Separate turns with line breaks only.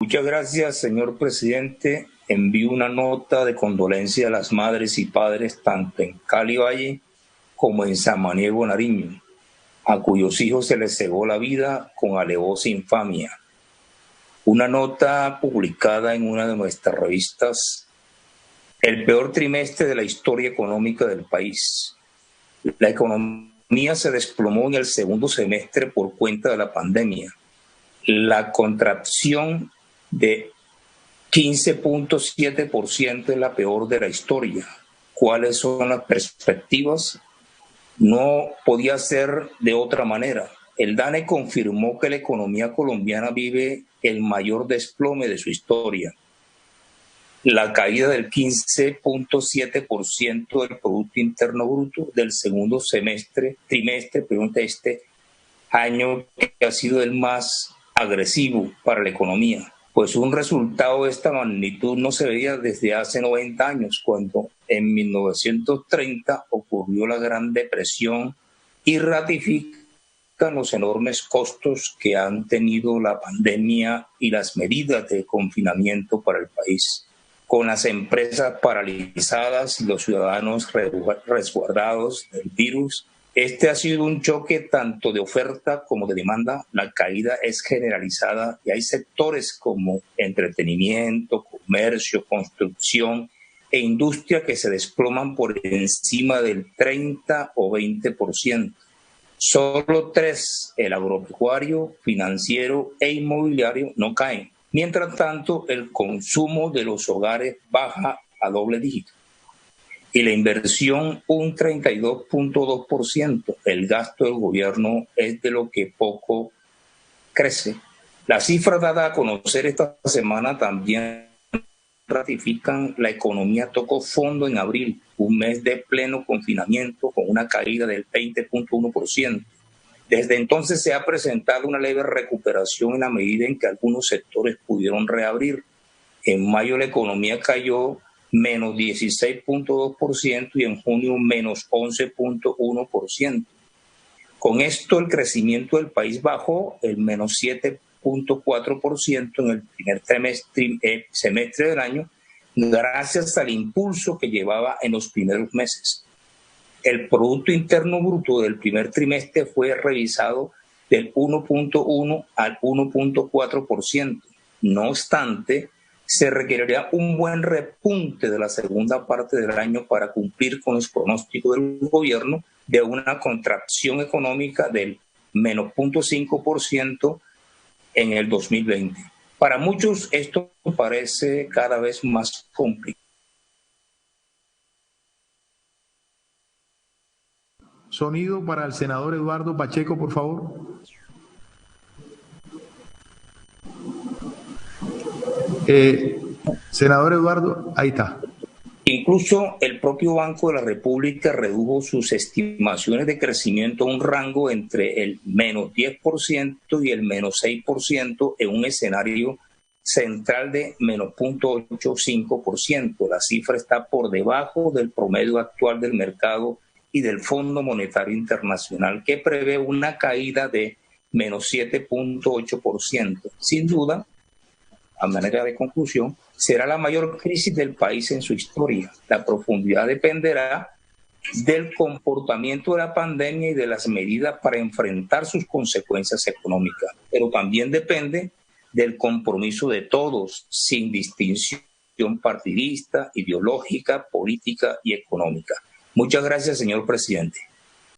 Muchas gracias, señor presidente. Envío una nota de condolencia a las madres y padres tanto en Cali Valle como en Samaniego, Nariño, a cuyos hijos se les cegó la vida con alevosa infamia. Una nota publicada en una de nuestras revistas: el peor trimestre de la historia económica del país. La economía se desplomó en el segundo semestre por cuenta de la pandemia. La contracción de 15.7% es la peor de la historia. ¿Cuáles son las perspectivas? No podía ser de otra manera. El DANE confirmó que la economía colombiana vive el mayor desplome de su historia. La caída del 15.7% del Producto Interno Bruto del segundo trimestre de este año, que ha sido el más agresivo para la economía. Pues un resultado de esta magnitud no se veía desde hace 90 años, cuando en 1930 ocurrió la Gran Depresión, y ratifican los enormes costos que han tenido la pandemia y las medidas de confinamiento para el país. Con las empresas paralizadas y los ciudadanos resguardados del virus, este ha sido un choque tanto de oferta como de demanda. La caída es generalizada y hay sectores como entretenimiento, comercio, construcción e industria que se desploman por encima del 30 o 20%. Solo tres, el agropecuario, financiero e inmobiliario, no caen. Mientras tanto, el consumo de los hogares baja a doble dígito y la inversión un 32.2%. El gasto del gobierno es de lo que poco crece. Las cifras dadas a conocer esta semana también ratifican: la economía tocó fondo en abril, un mes de pleno confinamiento con una caída del 20.1%. Desde entonces se ha presentado una leve recuperación en la medida en que algunos sectores pudieron reabrir. En mayo la economía cayó menos 16.2% y en junio menos 11.1%. Con esto el crecimiento del país bajó el menos 7.4% en el primer semestre del año, gracias al impulso que llevaba en los primeros meses. El Producto Interno Bruto del primer trimestre fue revisado del 1.1 al 1.4%. No obstante, se requeriría un buen repunte de la segunda parte del año para cumplir con los pronósticos del gobierno de una contracción económica del menos 0.5% en el 2020. Para muchos esto parece cada vez más complicado.
Sonido para el senador Eduardo Pacheco, por favor. Senador Eduardo, ahí está.
Incluso el propio Banco de la República redujo sus estimaciones de crecimiento a un rango entre el menos 10% y el menos 6% en un escenario central de menos 0.85%. La cifra está por debajo del promedio actual del mercado y del Fondo Monetario Internacional, que prevé una caída de menos 7.8%. Sin duda, a manera de conclusión, será la mayor crisis del país en su historia. La profundidad dependerá del comportamiento de la pandemia y de las medidas para enfrentar sus consecuencias económicas, pero también depende del compromiso de todos, sin distinción partidista, ideológica, política y económica. Muchas gracias, señor presidente.